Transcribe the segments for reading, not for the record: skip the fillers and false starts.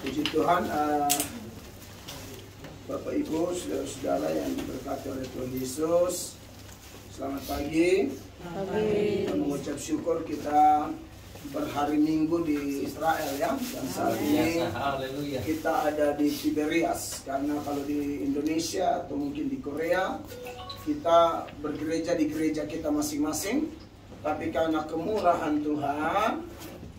Puji Tuhan, Bapak Ibu, saudara-saudara yang diberkati oleh Tuhan Yesus. Selamat pagi. Kita mengucap syukur kita berhari Minggu di Israel ya. Dan saat ini kita ada di Tiberias. Karena kalau di Indonesia atau mungkin di Korea, kita bergereja di gereja kita masing-masing. Tapi karena kemurahan Tuhan,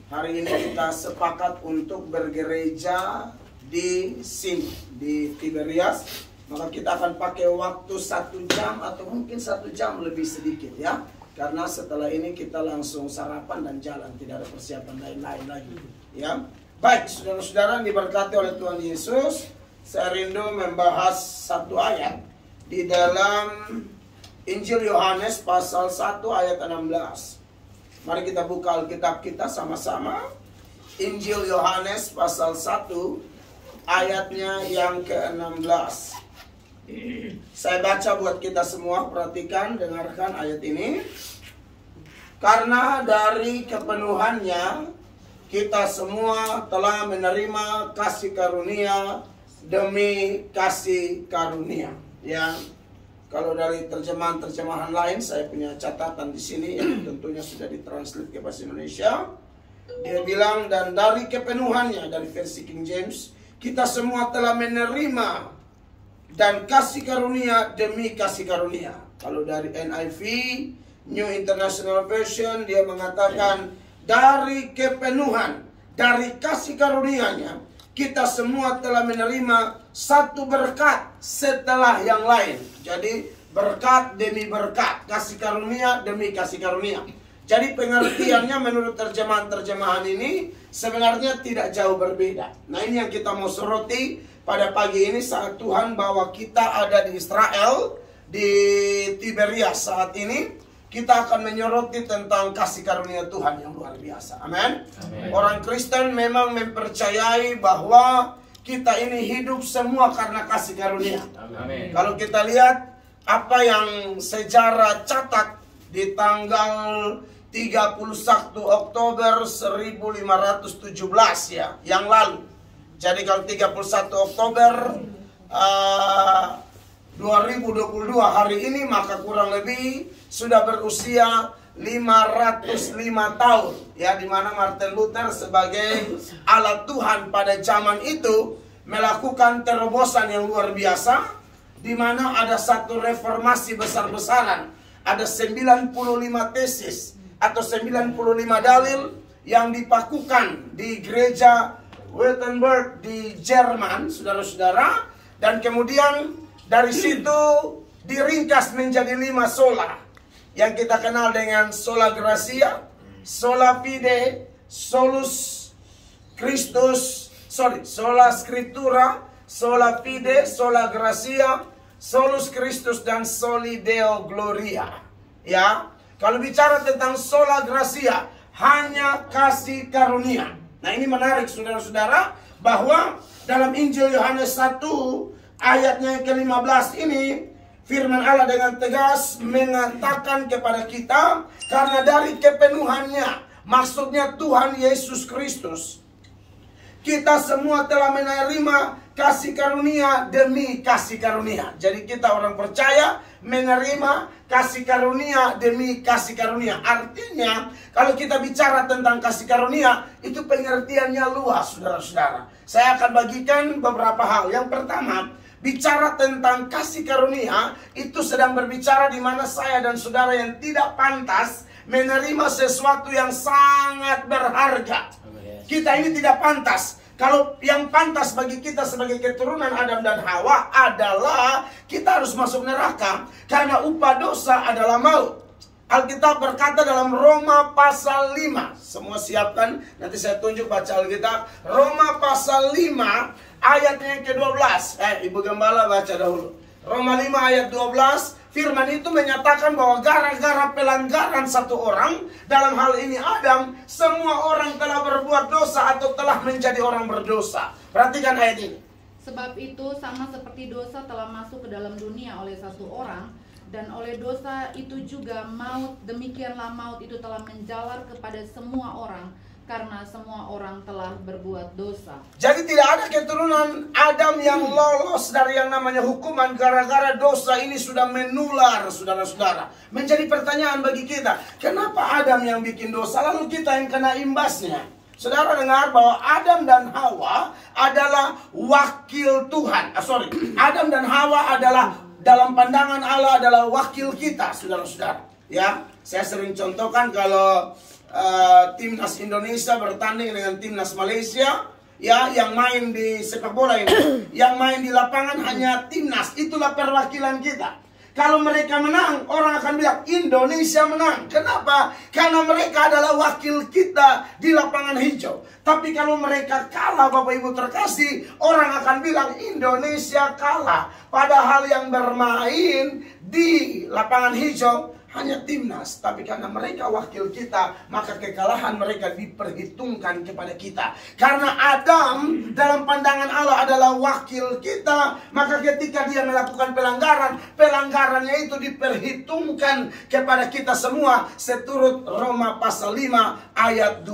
hari ini kita sepakat untuk bergereja di sini, di Tiberias. Maka kita akan pakai waktu 1 jam atau mungkin 1 jam lebih sedikit ya. Karena setelah ini kita langsung sarapan dan jalan, tidak ada persiapan lain-lain lagi ya. Baik, saudara-saudara diberkati oleh Tuhan Yesus. Saya rindu membahas satu ayat di dalam Injil Yohanes pasal 1 ayat 16. Mari kita buka Alkitab kita sama-sama. Injil Yohanes pasal 1 ayatnya yang ke-16. Saya baca buat kita semua, perhatikan, dengarkan ayat ini. Karena dari kepenuhannya kita semua telah menerima kasih karunia demi kasih karunia. Ya, kalau dari terjemahan-terjemahan lain, saya punya catatan di sini yang tentunya sudah ditranslate ke bahasa Indonesia. Dia bilang, dan dari kepenuhannya, dari versi King James, kita semua telah menerima dan kasih karunia demi kasih karunia. Kalau dari NIV, New International Version, dia mengatakan dari kepenuhan, dari kasih karunia-Nya, kita semua telah menerima satu berkat setelah yang lain. Jadi berkat demi berkat, kasih karunia demi kasih karunia. Jadi pengertiannya menurut terjemahan-terjemahan ini sebenarnya tidak jauh berbeda. Nah, ini yang kita mau soroti pada pagi ini saat Tuhan bawa kita ada di Israel, di Tiberias saat ini. Kita akan menyoroti tentang kasih karunia Tuhan yang luar biasa. Amin. Orang Kristen memang mempercayai bahwa kita ini hidup semua karena kasih karunia. Amin. Kalau kita lihat apa yang sejarah catat di tanggal 31 Oktober 1517 ya, yang lalu. Jadi kalau 31 Oktober 2022 hari ini, maka kurang lebih sudah berusia 505 tahun ya, di mana Martin Luther sebagai alat Tuhan pada zaman itu melakukan terobosan yang luar biasa, di mana ada satu reformasi besar-besaran, ada 95 tesis atau 95 dalil yang dipakukan di gereja Wittenberg di Jerman, saudara-saudara, dan kemudian dari situ diringkas menjadi 5 sola yang kita kenal dengan sola gratia, sola fide, solus Christus, sola scriptura, sola fide, sola gratia, solus Christus, dan soli Deo gloria. Ya, kalau bicara tentang sola gratia, hanya kasih karunia. Nah, ini menarik saudara-saudara, bahwa dalam Injil Yohanes 1 ayatnya yang ke-15 ini, firman Allah dengan tegas mengatakan kepada kita, karena dari kepenuhannya, maksudnya Tuhan Yesus Kristus, kita semua telah menerima kasih karunia demi kasih karunia. Jadi kita orang percaya menerima kasih karunia demi kasih karunia. Artinya kalau kita bicara tentang kasih karunia, itu pengertiannya luas, saudara-saudara. Saya akan bagikan beberapa hal. Yang pertama, bicara tentang kasih karunia, itu sedang berbicara di mana saya dan saudara yang tidak pantas menerima sesuatu yang sangat berharga. Kita ini tidak pantas. Kalau yang pantas bagi kita sebagai keturunan Adam dan Hawa adalah kita harus masuk neraka, karena upah dosa adalah maut. Alkitab berkata dalam Roma pasal 5. Semua siapkan, nanti saya tunjuk baca Alkitab. Roma pasal 5 ayatnya yang ke-12. Ibu Gembala baca dahulu. Roma 5 ayat 12. Firman itu menyatakan bahwa gara-gara pelanggaran satu orang, dalam hal ini Adam, semua orang telah berbuat dosa atau telah menjadi orang berdosa. Perhatikan ayat ini. Sebab itu sama seperti dosa telah masuk ke dalam dunia oleh satu orang, dan oleh dosa itu juga maut, demikianlah maut itu telah menjalar kepada semua orang, karena semua orang telah berbuat dosa. Jadi tidak ada keturunan Adam yang lolos dari yang namanya hukuman gara-gara dosa ini sudah menular, saudara-saudara. Menjadi pertanyaan bagi kita, kenapa Adam yang bikin dosa lalu kita yang kena imbasnya? Saudara dengar bahwa Adam dan Hawa adalah wakil Tuhan. Adam dan Hawa adalah dalam pandangan Allah adalah wakil kita, saudara-saudara. Ya, saya sering contohkan kalau timnas Indonesia bertanding dengan timnas Malaysia, ya, yang main di sepak bola ini, yang main di lapangan hanya timnas, itulah perwakilan kita. Kalau mereka menang, orang akan bilang Indonesia menang. Kenapa? Karena mereka adalah wakil kita di lapangan hijau. Tapi kalau mereka kalah, Bapak Ibu terkasih, orang akan bilang Indonesia kalah. Padahal yang bermain di lapangan hijau hanya timnas, tapi karena mereka wakil kita, maka kekalahan mereka diperhitungkan kepada kita. Karena Adam dalam pandangan Allah adalah wakil kita, maka ketika dia melakukan pelanggaran, pelanggarannya itu diperhitungkan kepada kita semua seturut Roma pasal 5 ayat 12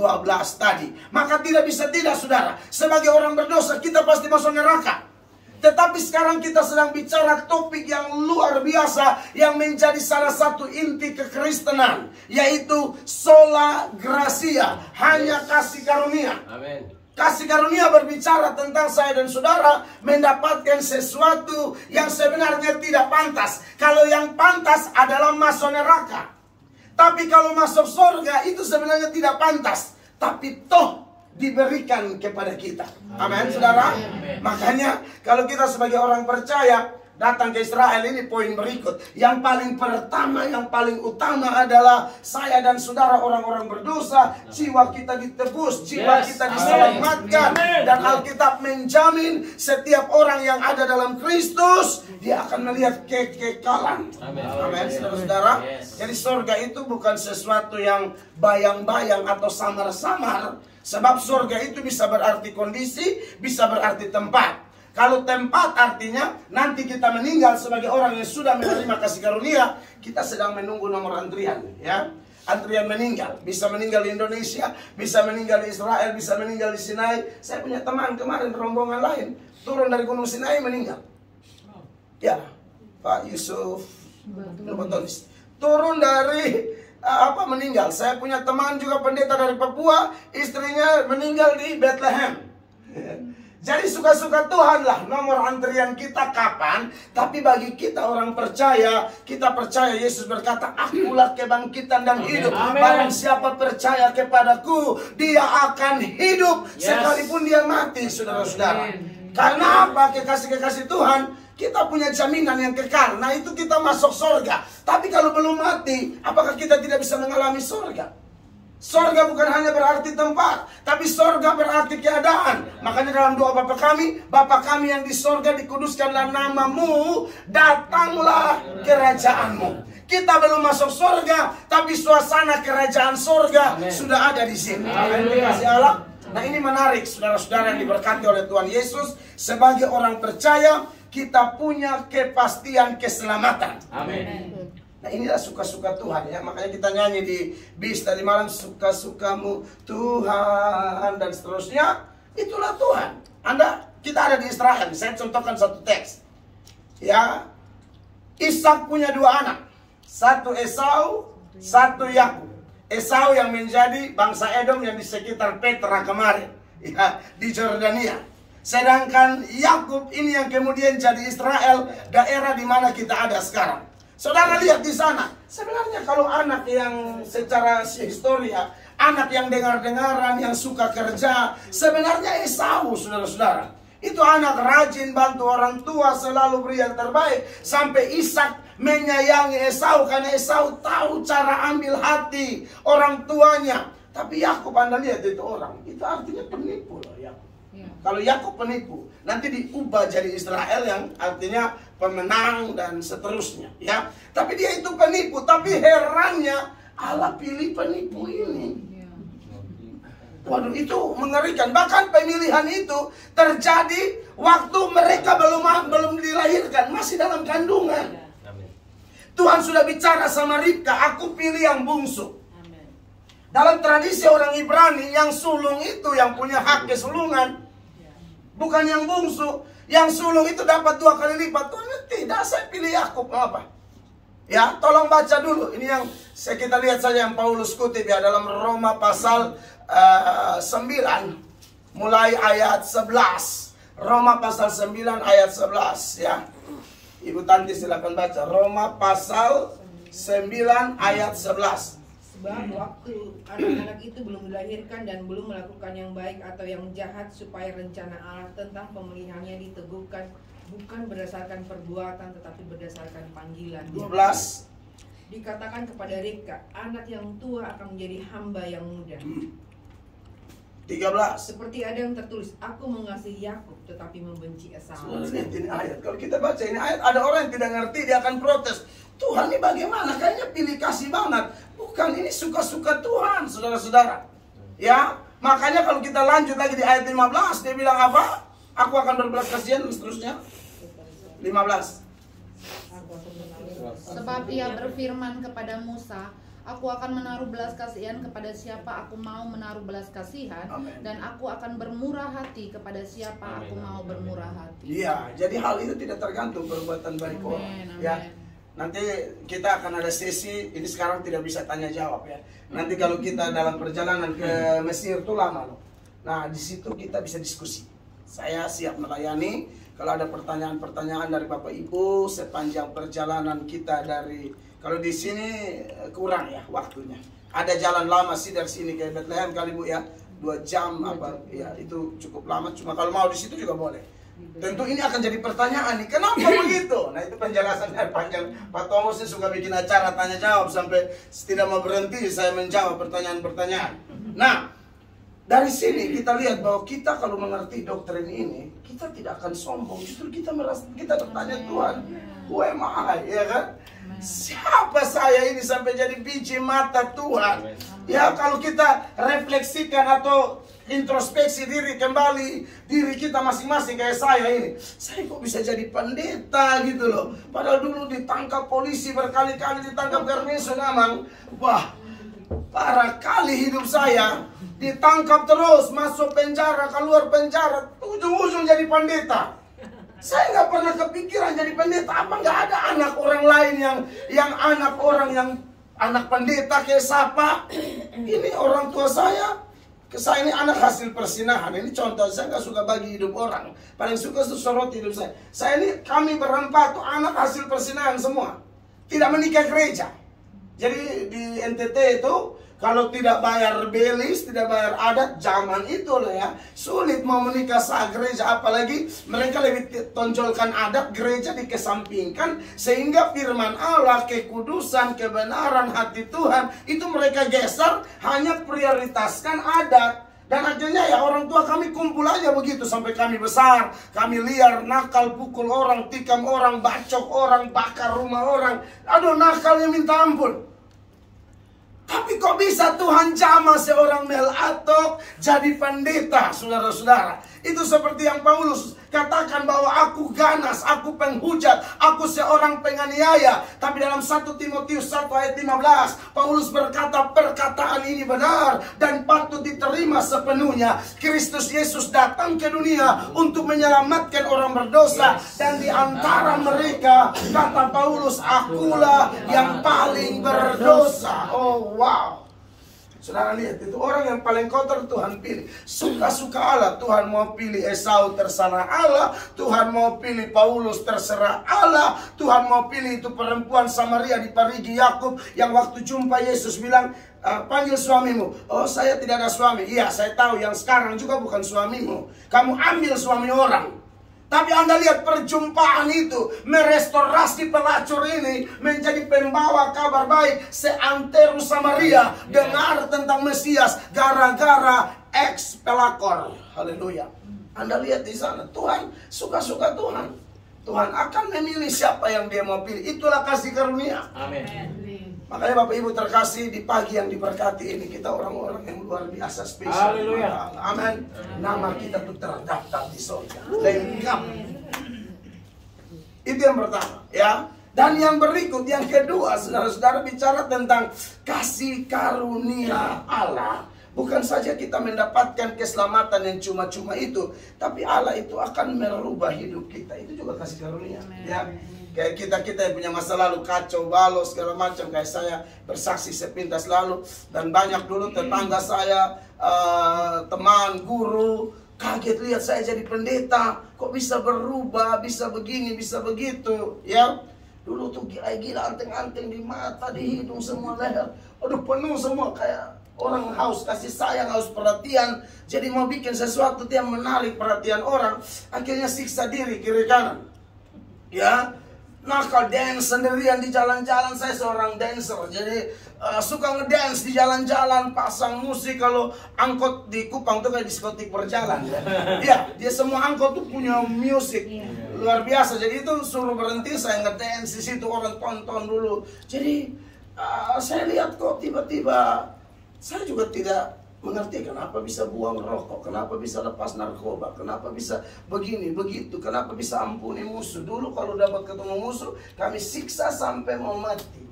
tadi. Maka tidak bisa tidak, saudara, sebagai orang berdosa kita pasti masuk neraka. Tetapi sekarang kita sedang bicara topik yang luar biasa yang menjadi salah satu inti kekristenan, yaitu sola gratia, hanya kasih karunia. Amin. Kasih karunia berbicara tentang saya dan saudara mendapatkan sesuatu yang sebenarnya tidak pantas. Kalau yang pantas adalah masuk neraka. Tapi kalau masuk surga itu sebenarnya tidak pantas. Tapi toh diberikan kepada kita. Amin, saudara. Makanya kalau kita sebagai orang percaya datang ke Israel, ini poin berikut. Yang paling pertama, yang paling utama adalah saya dan saudara orang-orang berdosa, jiwa kita ditebus, jiwa kita diselamatkan. Dan Alkitab menjamin setiap orang yang ada dalam Kristus, dia akan melihat kekekalan. Amin, saudara-saudara. Jadi surga itu bukan sesuatu yang bayang-bayang atau samar-samar. Sebab surga itu bisa berarti kondisi, bisa berarti tempat. Kalau tempat artinya nanti kita meninggal sebagai orang yang sudah menerima kasih karunia, kita sedang menunggu nomor antrian, ya. Antrian meninggal, bisa meninggal di Indonesia, bisa meninggal di Israel, bisa meninggal di Sinai. Saya punya teman kemarin rombongan lain turun dari Gunung Sinai meninggal. Ya, Pak Yusuf Batonis turun dari meninggal. Saya punya teman juga pendeta dari Papua, istrinya meninggal di Bethlehem. Jadi suka-suka Tuhan lah nomor antrian kita kapan. Tapi bagi kita orang percaya, kita percaya Yesus berkata, akulah kebangkitan dan hidup. Barang siapa percaya kepadaku, dia akan hidup sekalipun dia mati, saudara-saudara. Karena apa? Kekasih-kekasih Tuhan, kita punya jaminan yang kekal. Nah itu kita masuk surga. Tapi kalau belum mati, apakah kita tidak bisa mengalami surga? Surga bukan hanya berarti tempat, tapi surga berarti keadaan. Makanya dalam doa Bapa kami yang di surga, dikuduskanlah namamu, datanglah kerajaanmu. Kita belum masuk surga, tapi suasana kerajaan surga sudah ada di sini. Amin. Kasih Allah. Nah ini menarik, saudara-saudara yang diberkati oleh Tuhan Yesus. Sebagai orang percaya, kita punya kepastian keselamatan. Amin. Nah inilah suka-suka Tuhan, ya. Makanya kita nyanyi di bis tadi malam, suka-sukamu Tuhan, dan seterusnya. Itulah Tuhan. Kita ada di Israel. Saya contohkan satu teks, ya. Ishak punya dua anak, satu Esau, satu Yakub. Esau yang menjadi bangsa Edom yang di sekitar Petra kemarin, ya, di Jordania. Sedangkan Yakub ini yang kemudian jadi Israel, daerah di mana kita ada sekarang. Saudara lihat di sana. Sebenarnya kalau anak yang secara historia, anak yang dengar-dengaran, yang suka kerja, sebenarnya Esau, saudara-saudara. Itu anak rajin, bantu orang tua, selalu beri yang terbaik. Sampai Ishak menyayangi Esau karena Esau tahu cara ambil hati orang tuanya. Tapi Yakub, Anda lihat itu orang, itu artinya penipu loh Yakub. Kalau Yakub penipu, nanti diubah jadi Israel yang artinya pemenang dan seterusnya, ya. Tapi dia itu penipu. Tapi herannya Allah pilih penipu ini. Waduh, itu mengerikan. Bahkan pemilihan itu terjadi waktu mereka belum dilahirkan, masih dalam kandungan. Tuhan sudah bicara sama Ribka, aku pilih yang bungsu. Dalam tradisi orang Ibrani, yang sulung itu yang punya hak kesulungan, bukan yang bungsu. Yang sulung itu dapat 2 kali lipat. Tuhan, tidak, saya pilih Yakub. Apa? Ya, tolong baca dulu. Ini yang kita lihat saja yang Paulus kutip ya dalam Roma pasal 9 mulai ayat 11. Roma pasal 9 ayat 11 ya. Ibu Tanti silakan baca Roma pasal 9 ayat 11. Sebab waktu anak-anak itu belum dilahirkan dan belum melakukan yang baik atau yang jahat, supaya rencana Allah tentang pemilihannya diteguhkan bukan berdasarkan perbuatan tetapi berdasarkan panggilan. 12. Dikatakan kepada Ribka, anak yang tua akan menjadi hamba yang muda. 13. Seperti ada yang tertulis, aku mengasihi Yakub tetapi membenci Esau. Saudara lihat ini ayat. Kalau kita baca ini ayat, ada orang yang tidak ngerti, dia akan protes. Tuhan ini bagaimana? Kayaknya pilih kasih banget. Bukan, ini suka-suka Tuhan, saudara-saudara. Ya, makanya kalau kita lanjut lagi di ayat 15, dia bilang apa? Aku akan berbelas kasihan dan seterusnya. 15. Sebab ia berfirman kepada Musa, aku akan menaruh belas kasihan kepada siapa aku mau menaruh belas kasihan. Amen. Dan aku akan bermurah hati kepada siapa aku mau bermurah hati. Iya, jadi hal itu tidak tergantung perbuatan baik orang. Amen, Ya, amen. nanti kita akan ada sesi, ini sekarang tidak bisa tanya jawab ya. Nanti kalau kita dalam perjalanan ke Mesir itu lama loh. Nah, di situ kita bisa diskusi. Saya siap melayani. Kalau ada pertanyaan-pertanyaan dari Bapak Ibu sepanjang perjalanan kita dari, kalau di sini kurang ya waktunya. Ada jalan lama sih dari sini ke Bethlehem kali Bu ya, 2 jam apa ya, itu cukup lama. Cuma kalau mau di situ juga boleh. Tentu ini akan jadi pertanyaan nih, kenapa begitu? Nah itu penjelasannya panjang. Pak Thomas sih suka bikin acara tanya jawab sampai tidak mau berhenti saya menjawab pertanyaan-pertanyaan. Nah, dari sini kita lihat bahwa kita kalau mengerti doktrin ini, kita tidak akan sombong. Justru kita merasa, kita bertanya Tuhan, who am I? Ya kan? Siapa saya ini sampai jadi biji mata Tuhan? Ya kalau kita refleksikan atau introspeksi diri kembali, diri kita masing-masing kayak saya ini, saya kok bisa jadi pendeta gitu loh. Padahal dulu ditangkap polisi berkali-kali, ditangkap Garnisun Amang. Wah, parah kali hidup saya. Ditangkap terus, masuk penjara, keluar penjara, ujung-ujung jadi pendeta. Saya nggak pernah kepikiran jadi pendeta. Apa nggak ada anak orang lain yang anak orang yang anak pendeta kayak siapa? Ini orang tua saya ini anak hasil persinahan. Ini contoh, saya nggak suka bagi hidup orang. Paling suka itu sorot hidup saya. Saya ini, kami berempat tuh anak hasil persinahan semua. Tidak menikah gereja. Jadi di NTT itu kalau tidak bayar belis, tidak bayar adat, zaman itu loh ya, sulit mau menikah sah gereja. Apalagi mereka lebih tonjolkan adat, gereja dikesampingkan. Sehingga firman Allah, kekudusan, kebenaran hati Tuhan, itu mereka geser, hanya prioritaskan adat. Dan akhirnya ya orang tua kami kumpul aja begitu sampai kami besar. Kami liar, nakal, pukul orang, tikam orang, bacok orang, bakar rumah orang. Aduh, nakalnya minta ampun. Tapi kok bisa Tuhan jamah seorang Melatok jadi pendeta, saudara-saudara? Itu seperti yang Paulus katakan bahwa aku ganas, aku penghujat, aku seorang penganiaya. Tapi dalam 1 Timotius 1 ayat 15, Paulus berkata perkataan ini benar dan patut diterima sepenuhnya. Kristus Yesus datang ke dunia untuk menyelamatkan orang berdosa. Dan di antara mereka, kata Paulus, akulah yang paling berdosa. Oh wow. Saudara lihat, itu orang yang paling kotor Tuhan pilih. Suka-suka Allah, Tuhan mau pilih Esau terserah Allah. Tuhan mau pilih Paulus terserah Allah. Tuhan mau pilih itu perempuan Samaria di Parigi Yakub yang waktu jumpa Yesus bilang, panggil suamimu. Oh, saya tidak ada suami. Iya, saya tahu yang sekarang juga bukan suamimu. Kamu ambil suami orang. Tapi Anda lihat perjumpaan itu merestorasi pelacur ini menjadi pembawa kabar baik. Seantero Samaria dengar tentang Mesias gara-gara ex pelakor. Haleluya. Anda lihat di sana, Tuhan suka-suka Tuhan. Tuhan akan memilih siapa yang dia mau pilih. Itulah kasih karunia. Amin. Makanya Bapak Ibu terkasih, di pagi yang diberkati ini kita orang-orang yang luar biasa spesial. Haleluya. Amin. Nama kita tuh terdaftar di surga. Lengkap. Itu yang pertama, ya. Dan yang berikut, yang kedua, saudara-saudara, bicara tentang kasih karunia Allah. Bukan saja kita mendapatkan keselamatan yang cuma-cuma itu, tapi Allah itu akan merubah hidup kita. Itu juga kasih karunia. Ya. Kayak kita yang punya masa lalu kacau balau segala macam, kayak saya bersaksi sepintas lalu, dan banyak dulu tetangga saya, teman, guru, kaget lihat saya jadi pendeta, kok bisa berubah, bisa begini, bisa begitu, ya. Dulu tuh gila anteng-anteng di mata, di hidung, semua leher, aduh penuh semua, kayak orang haus kasih sayang, haus perhatian. Jadi mau bikin sesuatu yang menarik perhatian orang, akhirnya siksa diri kiri kanan, ya. Nakal, dance sendirian di jalan-jalan. Saya seorang dancer, jadi suka ngedance di jalan-jalan, pasang musik. Kalau angkot di Kupang tuh kayak diskotik berjalan, ya. Ya, dia semua angkot tuh punya musik luar biasa. Jadi itu suruh berhenti, saya ngedance di situ, orang tonton dulu. Jadi saya lihat kok tiba-tiba saya juga tidak mengerti kenapa bisa buang rokok, kenapa bisa lepas narkoba, kenapa bisa begini, begitu, kenapa bisa ampuni musuh. Dulu kalau dapat ketemu musuh, kami siksa sampai mau mati.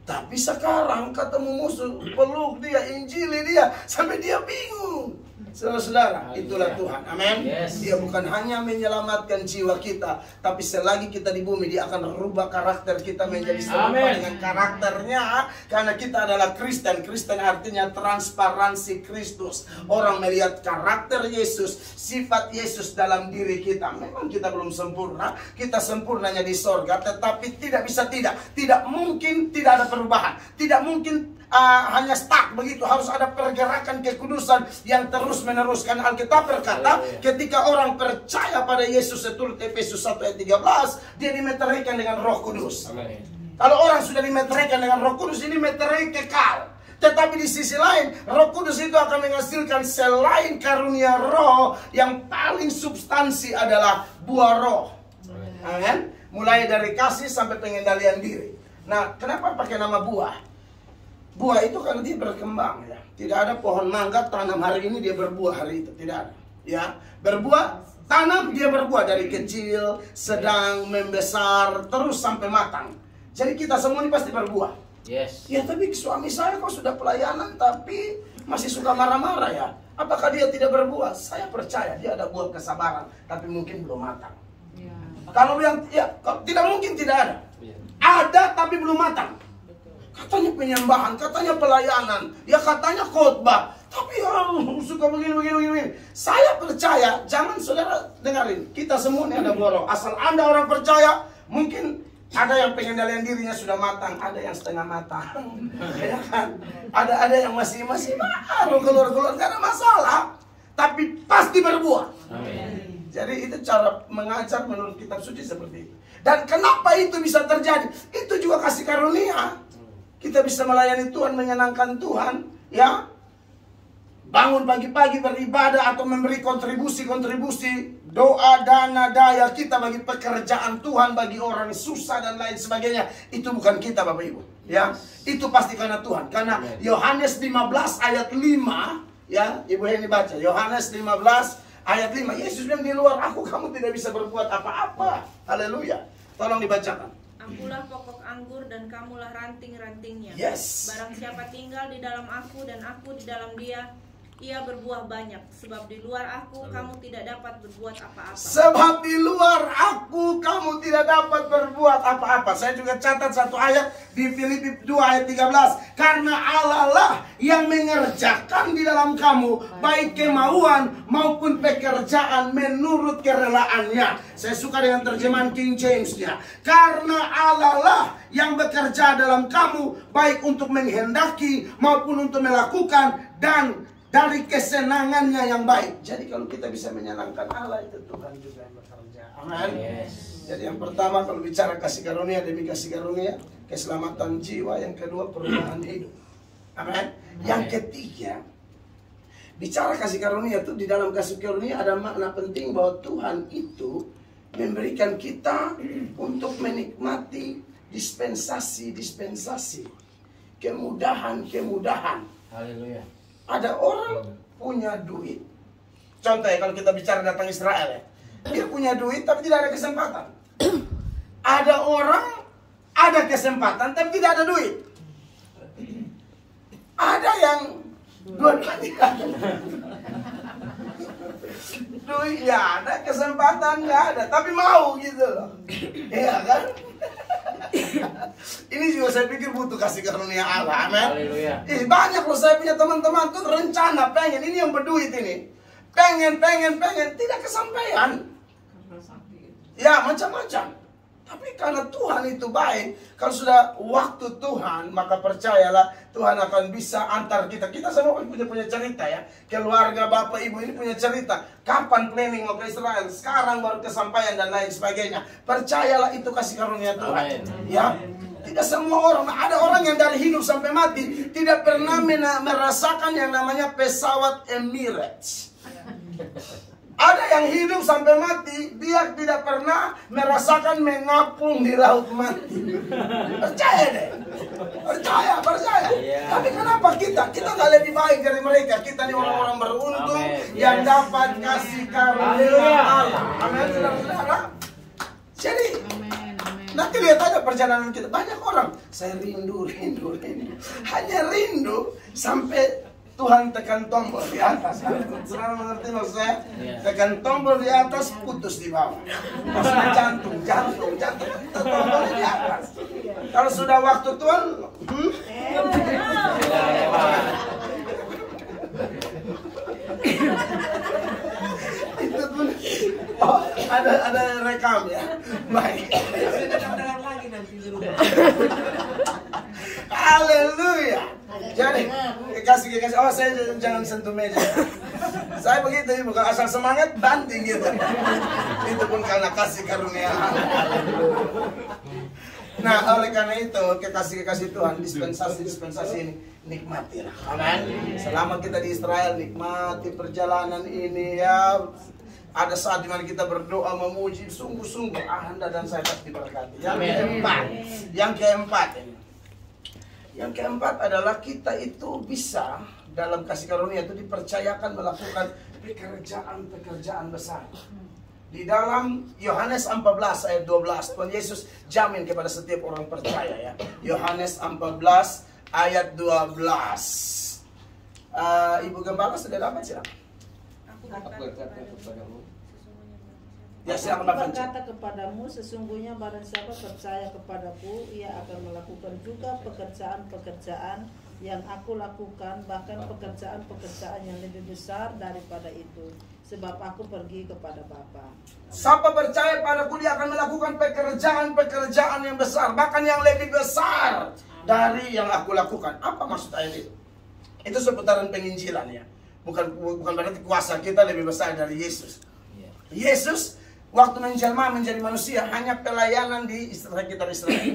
Tapi sekarang ketemu musuh, peluk dia, injili dia, sampai dia bingung. Saudara-saudara, itulah Tuhan. Amin. Yes. Dia bukan hanya menyelamatkan jiwa kita, tapi selagi kita di bumi, dia akan rubah karakter kita menjadi serupa dengan karakternya. Karena kita adalah Kristen. Kristen artinya transparansi Kristus. Orang melihat karakter Yesus, sifat Yesus dalam diri kita. Memang kita belum sempurna, kita sempurnanya di sorga, tetapi tidak bisa tidak mungkin tidak ada perubahan. Tidak mungkin hanya stuck begitu, harus ada pergerakan kekudusan yang terus meneruskan. Alkitab berkata, ketika orang percaya pada Yesus, seturut Efesus 1 ayat 13, dia dimeteraikan dengan Roh Kudus. Amen. Kalau orang sudah dimeteraikan dengan Roh Kudus, ini meterai kekal. Tetapi di sisi lain, Roh Kudus itu akan menghasilkan selain karunia Roh, yang paling substansi adalah buah Roh. Amen. Mulai dari kasih sampai pengendalian diri. Nah, kenapa pakai nama buah? Buah itu karena dia berkembang, ya. Tidak ada pohon mangga tanam hari ini dia berbuah hari itu, tidak ada. Ya, berbuah, tanam dia berbuah dari kecil, sedang, membesar, terus sampai matang. Jadi kita semua ini pasti berbuah. Yes. Ya, tapi suami saya kok sudah pelayanan tapi masih suka marah-marah, ya. Apakah dia tidak berbuah? Saya percaya dia ada buah kesabaran, tapi mungkin belum matang. Ya. Kalau yang tidak mungkin tidak ada. Ada tapi belum matang. Katanya penyembahan, katanya pelayanan, ya katanya khotbah, tapi suka begini. Saya percaya, jangan saudara dengarin, kita semua ini ada borok. Asal Anda orang percaya, mungkin ada yang pengendalian dirinya sudah matang, ada yang setengah matang, ya kan? Ada yang masih baru keluar, gak ada masalah, tapi pasti berbuah. Amin. Jadi itu cara mengajar menurut kitab suci seperti itu. Dan kenapa itu bisa terjadi? Itu juga kasih karunia. Kita bisa melayani Tuhan, menyenangkan Tuhan, ya. Bangun pagi-pagi beribadah atau memberi kontribusi, doa, dana, daya kita bagi pekerjaan Tuhan, bagi orang susah dan lain sebagainya. Itu bukan kita, Bapak Ibu, ya. Itu pasti karena Tuhan. Karena Yohanes 15 ayat 5, ya, Ibu Heni baca. Yohanes 15 ayat 5. Yesus bilang, di luar aku kamu tidak bisa berbuat apa-apa. Haleluya. Tolong dibacakan. Akulah pokok anggur dan kamulah ranting-rantingnya. Yes. Barang siapa tinggal di dalam aku dan aku di dalam dia, ia berbuah banyak. Sebab di luar aku kamu tidak dapat berbuat apa-apa. Sebab di luar aku kamu tidak dapat berbuat apa-apa. Saya juga catat satu ayat di Filipi 2 ayat 13. Karena Allah lah yang mengerjakan di dalam kamu baik kemauan maupun pekerjaan menurut kerelaannya. Saya suka dengan terjemahan King James-nya. Karena Allah lah yang bekerja dalam kamu baik untuk menghendaki maupun untuk melakukan, dan dari kesenangannya yang baik. Jadi kalau kita bisa menyenangkan Allah, itu Tuhan juga yang bekerja. Amin. Yes. Jadi yang pertama kalau bicara kasih karunia demi kasih karunia, keselamatan jiwa. Yang kedua, perubahan hidup. Amin. Yang ketiga, bicara kasih karunia itu, di dalam kasih karunia ada makna penting bahwa Tuhan itu memberikan kita untuk menikmati dispensasi, kemudahan. Haleluya. Ada orang punya duit. Contoh ya, kalau kita bicara datang Israel, ya. Dia punya duit tapi tidak ada kesempatan. Ada orang ada kesempatan tapi tidak ada duit. Ada yang dua-duanya ada. Duit nggak ada, kesempatan nggak ada, tapi mau gitu loh. Iya kan? Ini juga saya pikir butuh kasih karunia Allah. Amin. Banyak loh saya punya teman-teman tuh rencana pengen, ini yang berduit ini. Pengen, tidak kesampaian. Ya macam-macam. Tapi karena Tuhan itu baik, kalau sudah waktu Tuhan, maka percayalah Tuhan akan bisa antar kita. Kita semua punya cerita ya. Keluarga bapak ibu ini punya cerita. Kapan planning mau ke Israel? Sekarang baru kesampaian dan lain sebagainya. Percayalah itu kasih karunia Tuhan. Amen. Ya. Tidak semua orang, ada orang yang dari hidup sampai mati tidak pernah merasakan yang namanya pesawat Emirates. Ada yang hidup sampai mati, dia tidak pernah merasakan mengapung di laut mati. Percaya deh. Percaya. Tapi kenapa kita nggak lebih baik dari mereka? Kita ini orang-orang beruntung yang dapat kasih karunia Allah. Amin, saudara-saudara. Jadi, nanti lihat aja perjalanan kita. Banyak orang, saya rindu. Hanya rindu sampai Tuhan tekan tombol di atas. Saudara mengerti maksud saya? Tekan tombol di atas, putus di bawah. Maksudnya jantung. Tombol di atas. Kalau sudah waktu Tuhan, itu pun ada rekam ya. Baik. Haleluya. Jadi kasih. Oh saya jangan sentuh meja. Saya begitu, bukan asal semangat banting gitu. Itu pun karena kasih karunia. Nah oleh karena itu kekasih Tuhan, dispensasi ini nikmatilah. Amin. Selama kita di Israel nikmati perjalanan ini ya. Ada saat dimana kita berdoa memuji sungguh-sungguh Anda dan saya pasti diberkati. Yang keempat adalah kita itu bisa dalam kasih karunia itu dipercayakan melakukan pekerjaan besar. Di dalam Yohanes 14 ayat 12 Tuhan Yesus jamin kepada setiap orang percaya ya. Yohanes 14 ayat 12. Ibu Gembala sudah dapat silakan. Aku berkata kepadamu, ya, silakan Bapak. berkata kepadamu, sesungguhnya barang siapa percaya kepadaku, ia akan melakukan juga pekerjaan-pekerjaan yang aku lakukan, bahkan pekerjaan-pekerjaan yang lebih besar daripada itu, sebab aku pergi kepada Bapa. Siapa percaya padaku, dia akan melakukan pekerjaan-pekerjaan yang besar, bahkan yang lebih besar dari yang aku lakukan. Apa maksud ayat itu? Itu seputaran penginjilan ya. Bukan berarti kuasa kita lebih besar dari Yesus. Yesus waktu menjelma menjadi manusia hanya pelayanan di sekitar Israel.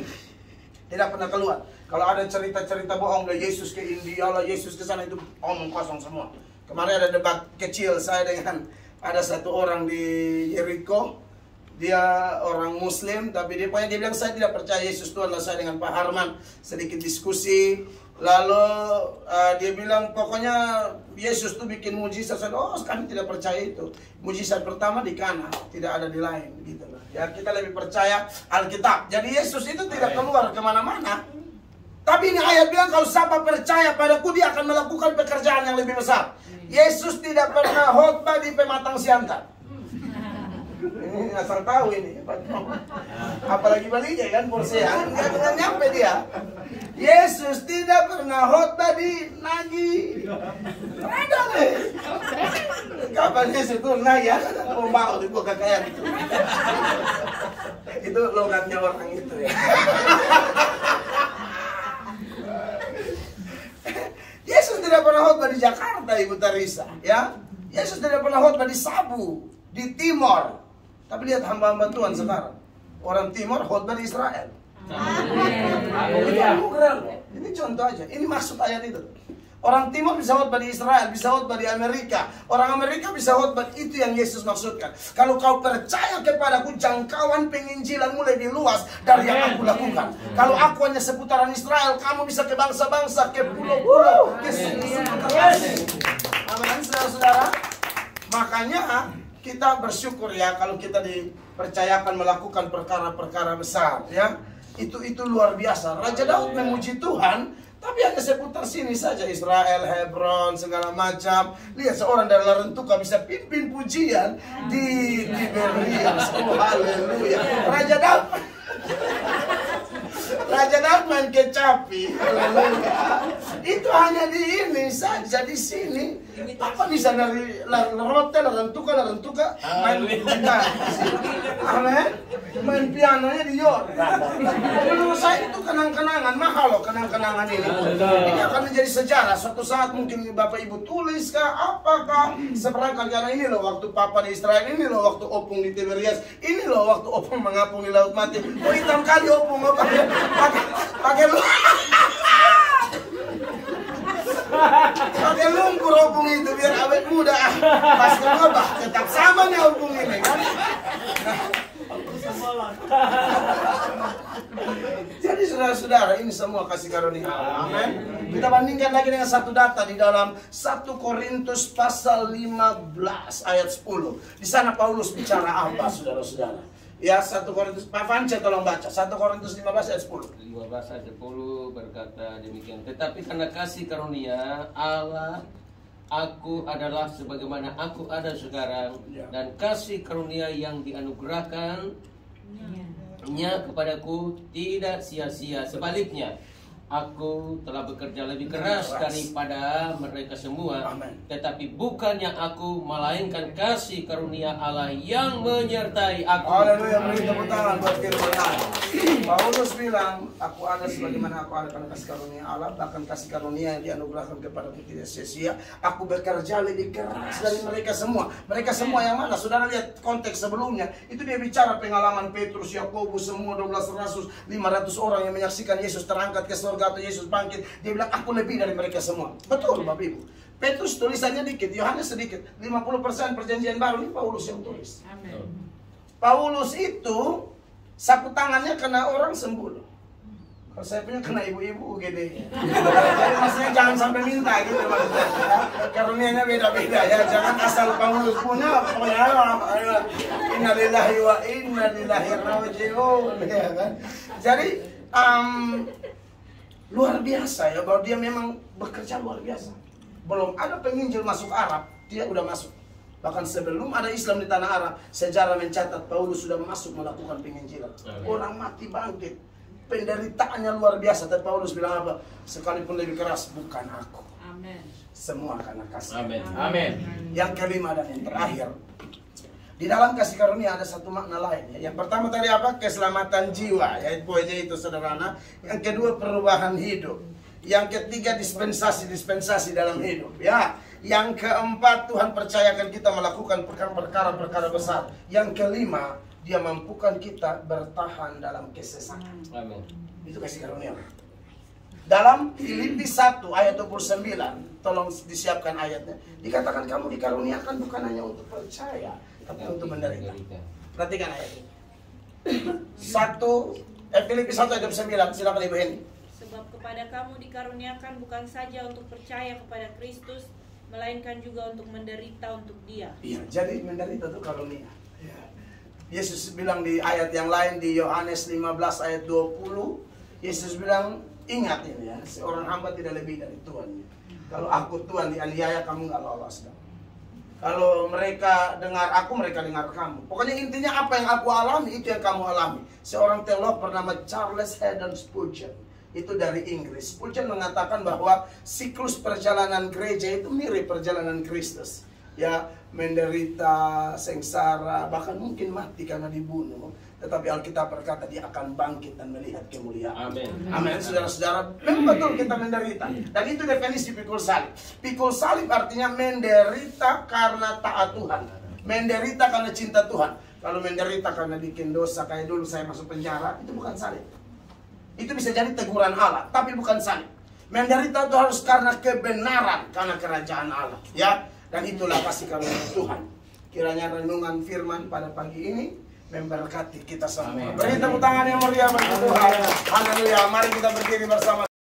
Tidak pernah keluar. Kalau ada cerita-cerita bohong dari Yesus ke India lah, Yesus ke sana, itu omong kosong semua. Kemarin ada debat kecil saya dengan ada satu orang di Jericho. Dia orang Muslim, tapi dia bilang saya tidak percaya Yesus Tuhan. Lalu saya dengan Pak Harman sedikit diskusi. Lalu dia bilang pokoknya Yesus tuh bikin mujizat. Saya kami tidak percaya itu. Mujizat pertama di Kana, tidak ada di lain gitu loh. Ya kita lebih percaya Alkitab. Jadi Yesus itu tidak keluar kemana-mana. Tapi ini ayat bilang kalau siapa percaya padaku, dia akan melakukan pekerjaan yang lebih besar. Yesus tidak pernah khotbah di Pematang Siantar. Ini asal tahu ini. Apalagi Balinya kan Porsean, nggak nyampe dia. Yesus tidak pernah khotbah di Nagi. Ada nih. Kapan Yesus itu Nagi ya? Mau di buka kayak gitu. Itu logatnya orang itu ya. Yesus tidak pernah khotbah di Jakarta, Ibu Tarisa, ya. Yesus tidak pernah khotbah di Sabu, di Timor. Tapi lihat hamba-hamba Tuhan sekarang. Orang Timor khotbah di Israel. Ini contoh aja. Ini maksud ayat itu. Orang Timur bisa khotbah di Israel, bisa khotbah di Amerika. Orang Amerika bisa khotbah. Itu yang Yesus maksudkan. Kalau kau percaya kepadaku, jangkauan penginjilanmu lebih luas dari yang aku lakukan. Kalau aku hanya seputaran Israel, kamu bisa ke bangsa-bangsa, ke pulau-pulau, ke suku-suku terasing. Amin, saudara-saudara. Makanya kita bersyukur ya kalau kita dipercayakan melakukan perkara-perkara besar ya. Itu luar biasa. Raja Daud memuji Tuhan, tapi hanya seputar sini saja. Israel, Hebron, segala macam. Lihat seorang dari Larantuka bisa pimpin pujian di Tiberias. Oh haleluya. Raja Daud main kecapi. Itu hanya di ini saja, di sini. Apa bisa dari Larantuka main gitar. Amin. Main pianonya di Yordan. Menurut saya itu kenang-kenangan, mahal loh kenang-kenangan ini. Ini akan menjadi sejarah. Suatu saat mungkin Bapak Ibu tulis kah, apakah seperangkat karena ini loh waktu Papa di Israel, ini loh waktu opung di Tiberias, ini loh waktu opung mengapung di Laut Mati. Oh hitam kali opung, pakai lumpur opung itu biar awet muda. Pas ngebah tetap sama nih opung ini kan. Jadi saudara-saudara, ini semua kasih karunia Allah. Amin. Kita bandingkan lagi dengan satu data di dalam 1 Korintus pasal 15 ayat 10. Di sana Paulus bicara apa, saudara-saudara? Ya, 1 Korintus, Pak Fance tolong baca 1 Korintus 15 ayat 10. 15 ayat 10 berkata demikian. Tetapi karena kasih karunia Allah, aku adalah sebagaimana aku ada sekarang, dan kasih karunia yang dianugerahkannya kepadaku tidak sia-sia. Sebaliknya, aku telah bekerja lebih keras daripada mereka semua. Amen. Tetapi bukannya aku, melainkan kasih karunia Allah yang menyertai aku. Haleluya, beri tepuk tangan buat firman Allah. Paulus bilang, aku ada sebagaimana aku ada karena kasih karunia Allah, bahkan kasih karunia yang dianugerahkan kepadaku tidak sia-sia. Aku bekerja lebih keras dari mereka semua. Mereka semua yang mana? Saudara lihat konteks sebelumnya. Itu dia bicara pengalaman Petrus, Yakobus, semua 12 rasul, 500 orang yang menyaksikan Yesus terangkat ke surga atau Yesus bangkit. Dia bilang, aku lebih dari mereka semua. Betul Bapak Ibu. Petrus tulisannya dikit, Yohanes sedikit. 50% perjanjian baru ini Paulus yang tulis. Amin. Paulus itu sapu tangannya kena orang sembuh. Kalau saya punya kena ibu-ibu gede. Jadi maksudnya jangan sampai minta gitu maksudnya. Karunianya beda-beda ya. Jangan asal Paulus punya pokoknya innalillahi wa inna ilaihi raji'un ya kan. Jadi luar biasa ya, bahwa dia memang bekerja luar biasa. Belum ada penginjil masuk Arab, dia udah masuk. Bahkan sebelum ada Islam di tanah Arab, sejarah mencatat Paulus sudah masuk melakukan penginjilan. Orang mati bangkit, penderitaannya luar biasa. Tapi Paulus bilang apa? Sekalipun lebih keras, bukan aku. Amin. Semua karena kasih. Amin. Amin. Yang kelima dan yang terakhir, di dalam kasih karunia ada satu makna lain. Yang pertama tadi apa? Keselamatan jiwa. Ya, poinnya itu sederhana. Yang kedua perubahan hidup. Yang ketiga dispensasi dalam hidup. Ya. Yang keempat Tuhan percayakan kita melakukan perkara-perkara besar. Yang kelima Dia mampukan kita bertahan dalam kesesatan. Amin. Itu kasih karunia. Dalam Filipi 1 ayat 29, tolong disiapkan ayatnya. Dikatakan kamu dikaruniakan bukan hanya untuk percaya, tapi untuk menderita. Perhatikan ayat ini. Filipi 1 ayat 29, silakan Ibu Henny. Sebab kepada kamu dikaruniakan bukan saja untuk percaya kepada Kristus, melainkan juga untuk menderita untuk Dia. Iya, jadi menderita itu karunia. Ya. Yesus bilang di ayat yang lain di Yohanes 15 ayat 20, Yesus bilang, ingat ini ya, seorang hamba tidak lebih dari Tuhan. Kalau aku Tuhan dianiaya, kamu nggak lolos dong. Kalau mereka dengar aku, mereka dengar kamu. Pokoknya intinya apa yang aku alami, itu yang kamu alami. Seorang teolog bernama Charles Haddon Spurgeon, itu dari Inggris. Spurgeon mengatakan bahwa siklus perjalanan gereja itu mirip perjalanan Kristus. Ya, menderita, sengsara, bahkan mungkin mati karena dibunuh. Tetapi Alkitab berkata dia akan bangkit dan melihat kemuliaan. Amin. Amin, saudara-saudara. Memang betul kita menderita. Dan itu definisi pikul salib. Pikul salib artinya menderita karena taat Tuhan. Menderita karena cinta Tuhan. Kalau menderita karena bikin dosa, kayak dulu saya masuk penjara, itu bukan salib. Itu bisa jadi teguran Allah, tapi bukan salib. Menderita itu harus karena kebenaran, karena kerajaan Allah. Ya, dan itulah kasih karunia Tuhan. Kiranya renungan firman pada pagi ini memberkati kita semua. Beri tepuk tangan yang meriah bagi Tuhan. Haleluya. Mari kita berdiri bersama.